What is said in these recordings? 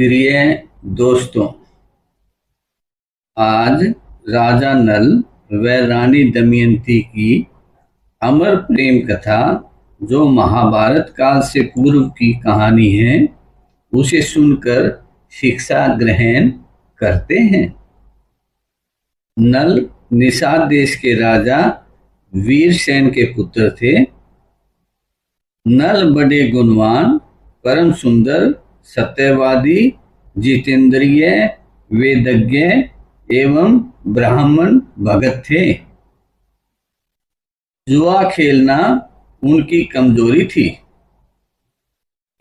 प्रिय दोस्तों, आज राजा नल व रानी दमयंती की अमर प्रेम कथा, जो महाभारत काल से पूर्व की कहानी है, उसे सुनकर शिक्षा ग्रहण करते हैं। नल निषाद देश के राजा वीरसेन के पुत्र थे। नल बड़े गुणवान, परम सुंदर, सत्यवादी, जितेंद्रिय, वेदज्ञ एवं ब्राह्मण भगत थे। जुआ खेलना उनकी कमजोरी थी।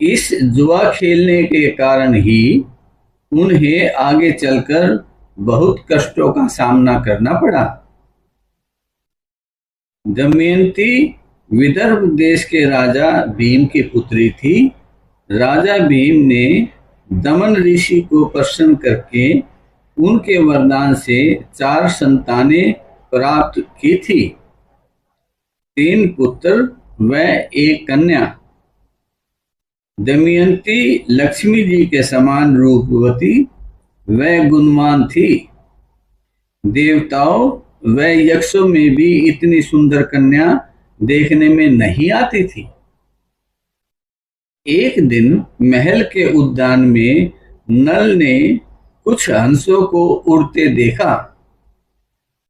इस जुआ खेलने के कारण ही उन्हें आगे चलकर बहुत कष्टों का सामना करना पड़ा। दमयंती विदर्भ देश के राजा भीम की पुत्री थी। राजा भीम ने दमन ऋषि को प्रसन्न करके उनके वरदान से 4 संतानें प्राप्त की थी, 3 पुत्र व 1 कन्या। दमयंती लक्ष्मी जी के समान रूपवती व गुणवान थी। देवताओं व यक्षों में भी इतनी सुंदर कन्या देखने में नहीं आती थी। एक दिन महल के उद्यान में नल ने कुछ हंसों को उड़ते देखा।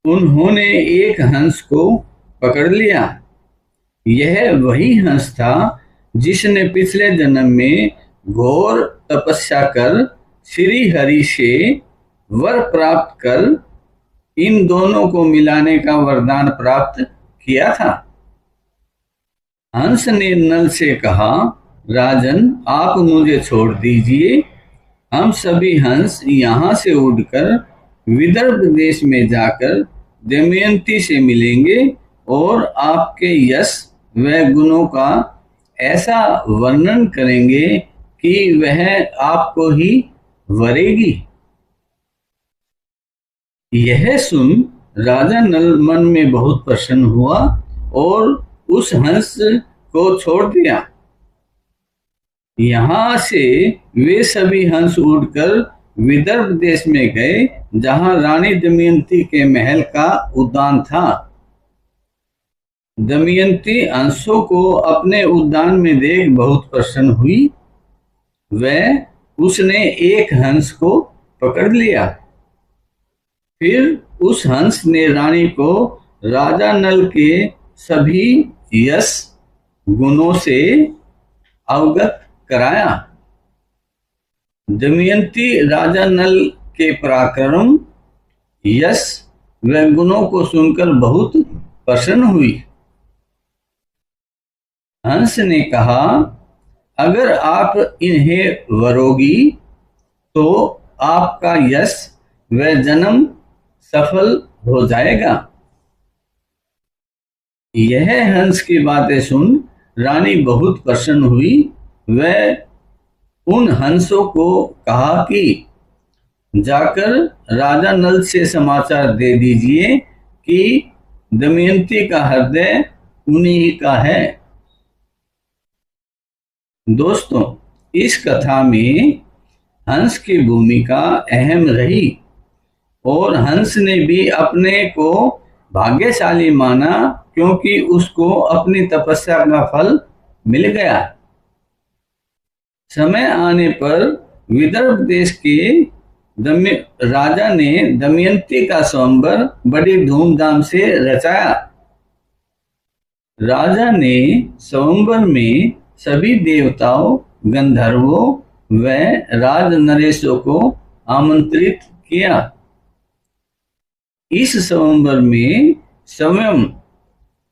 उन्होंने एक हंस को पकड़ लिया। यह वही हंस था जिसने पिछले जन्म में घोर तपस्या कर श्री हरि से वर प्राप्त कर इन दोनों को मिलाने का वरदान प्राप्त किया था। हंस ने नल से कहा, राजन, आप मुझे छोड़ दीजिए। हम सभी हंस यहाँ से उड़कर विदर्भ देश में जाकर दमयंती से मिलेंगे और आपके यश व गुणों का ऐसा वर्णन करेंगे कि वह आपको ही वरेगी। यह सुन राजा नल मन में बहुत प्रसन्न हुआ और उस हंस को छोड़ दिया। यहाँ से वे सभी हंस उड़कर विदर्भ देश में गए, जहाँ रानी दमयंती के महल का उद्यान था। दमयंती हंसों को अपने उद्यान में देख बहुत प्रसन्न हुई। वह उसने एक हंस को पकड़ लिया। फिर उस हंस ने रानी को राजा नल के सभी यश गुणों से अवगत कराया। दमयंती राजा नल के पराक्रम, यश व गुणों को सुनकर बहुत प्रसन्न हुई। हंस ने कहा, अगर आप इन्हें वरोगी तो आपका यश व जन्म सफल हो जाएगा। यह हंस की बातें सुन रानी बहुत प्रसन्न हुई। वह उन हंसों को कहा कि जाकर राजा नल से समाचार दे दीजिए कि दमयंती का हृदय उन्हीं का है। दोस्तों, इस कथा में हंस की भूमिका अहम रही और हंस ने भी अपने को भाग्यशाली माना, क्योंकि उसको अपनी तपस्या का फल मिल गया। समय आने पर विदर्भ देश के राजा ने दमयंती का स्वयंवर बड़ी धूमधाम से रचाया। राजा ने स्वयंवर में सभी देवताओं, गंधर्वों व राज नरेशों को आमंत्रित किया। इस स्वयंवर में स्वयं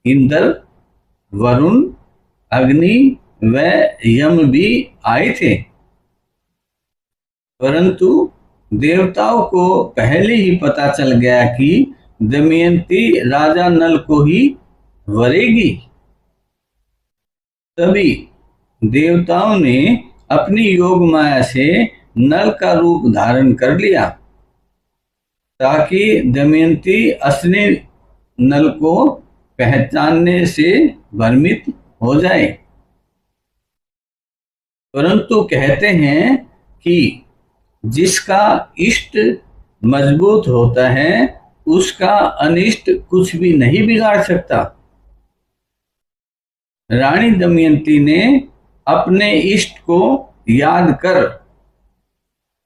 इंद्र, वरुण, अग्नि व यम भी आए थे, परंतु देवताओं को पहले ही पता चल गया कि दमयंती राजा नल को ही वरेगी। तभी देवताओं ने अपनी योग माया से नल का रूप धारण कर लिया, ताकि दमयंती असली नल को पहचानने से भ्रमित हो जाए। परंतु कहते हैं कि जिसका इष्ट मजबूत होता है उसका अनिष्ट कुछ भी नहीं बिगाड़ सकता। रानी दमयंती ने अपने इष्ट को याद कर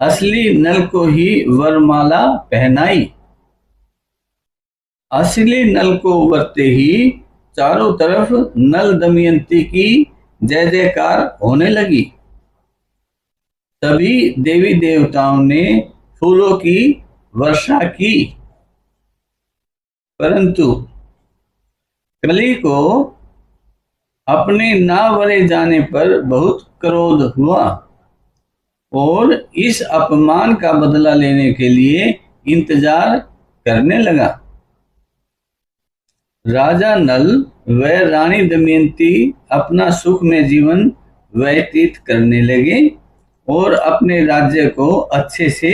असली नल को ही वरमाला पहनाई। असली नल को उबरते ही चारों तरफ नल दमयंती की जय जयकार होने लगी। तभी देवी देवताओं ने फूलों की वर्षा की, परंतु कली को अपने ना वरे जाने पर बहुत क्रोध हुआ और इस अपमान का बदला लेने के लिए इंतजार करने लगा। राजा नल व रानी दमयंती अपना सुखमय जीवन व्यतीत करने लगे और अपने राज्य को अच्छे से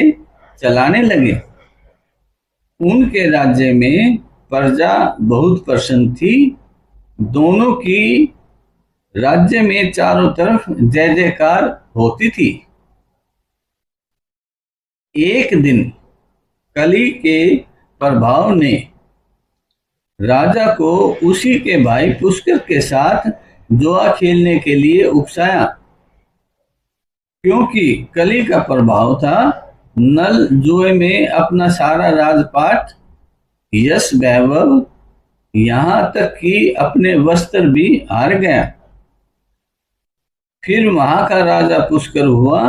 चलाने लगे। उनके राज्य में प्रजा बहुत प्रसन्न थी। दोनों की राज्य में चारों तरफ जय जयकार होती थी। एक दिन कली के प्रभाव ने राजा को उसी के भाई पुष्कर के साथ जुआ खेलने के लिए उकसाया, क्योंकि कली का प्रभाव था नल जुए में अपना सारा राजपाट, यश, वैभव, यहाँ तक कि अपने वस्त्र भी हार गया। फिर वहां का राजा पुष्कर हुआ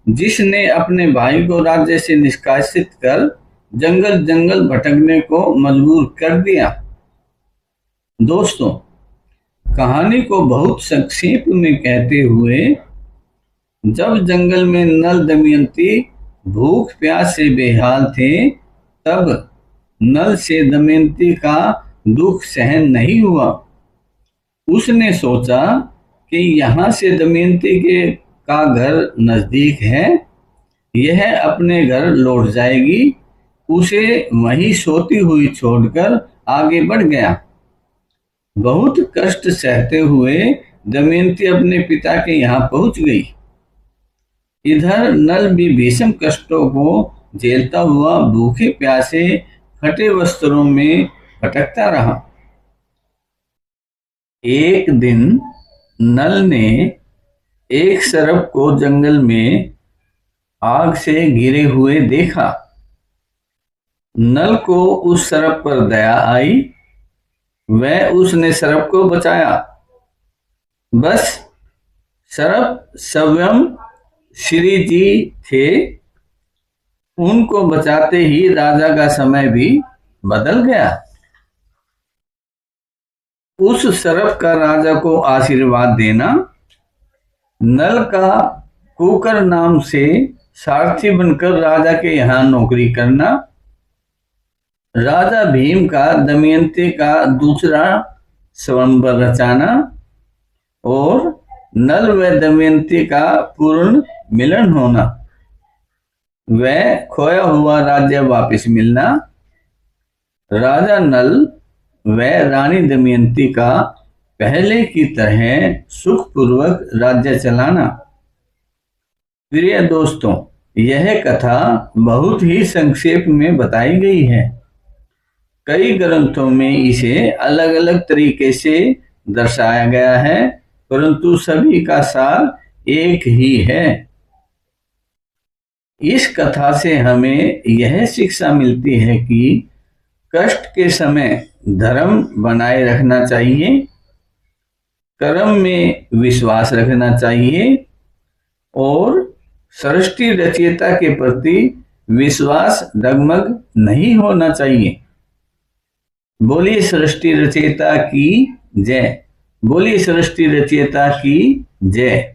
जिसने अपने भाई को राज्य से निष्कासित कर जंगल जंगल भटकने को मजबूर कर दिया। दोस्तों, कहानी को बहुत संक्षेप में कहते हुए, जब जंगल में नल दमयंती भूख प्यास से बेहाल थे, तब नल से दमयंती का दुख सहन नहीं हुआ। उसने सोचा कि यहाँ से दमयंती के का घर नजदीक है, यह अपने घर लौट जाएगी। उसे वहीं सोती हुई छोड़कर आगे बढ़ गया। बहुत कष्ट सहते हुए दमयंती अपने पिता के यहाँ पहुंच गई। इधर नल भी भीषण कष्टों को झेलता हुआ भूखे प्यासे फटे वस्त्रों में भटकता रहा। एक दिन नल ने एक सर्प को जंगल में आग से घिरे हुए देखा। नल को उस सर्प पर दया आई, वह उसने सर्प को बचाया। बस सर्प स्वयं श्री जी थे। उनको बचाते ही राजा का समय भी बदल गया। उस सर्प का राजा को आशीर्वाद देना, नल का कुकर नाम से सारथी बनकर राजा के यहाँ नौकरी करना, राजा भीम का दमयंती का दूसरा स्वयंवर रचाना और नल व दमयंती का पूर्ण मिलन होना, वह खोया हुआ राज्य वापस मिलना, राजा नल व रानी दमयंती का पहले की तरह सुखपूर्वक राज्य चलाना। प्रिय दोस्तों, यह कथा बहुत ही संक्षेप में बताई गई है। कई ग्रंथों में इसे अलग अलग तरीके से दर्शाया गया है, परंतु सभी का सार एक ही है। इस कथा से हमें यह शिक्षा मिलती है कि कष्ट के समय धर्म बनाए रखना चाहिए, कर्म में विश्वास रखना चाहिए और सृष्टि रचयिता के प्रति विश्वास डगमग नहीं होना चाहिए। बोलिए सृष्टि रचयिता की जय। बोलिए सृष्टि रचयिता की जय।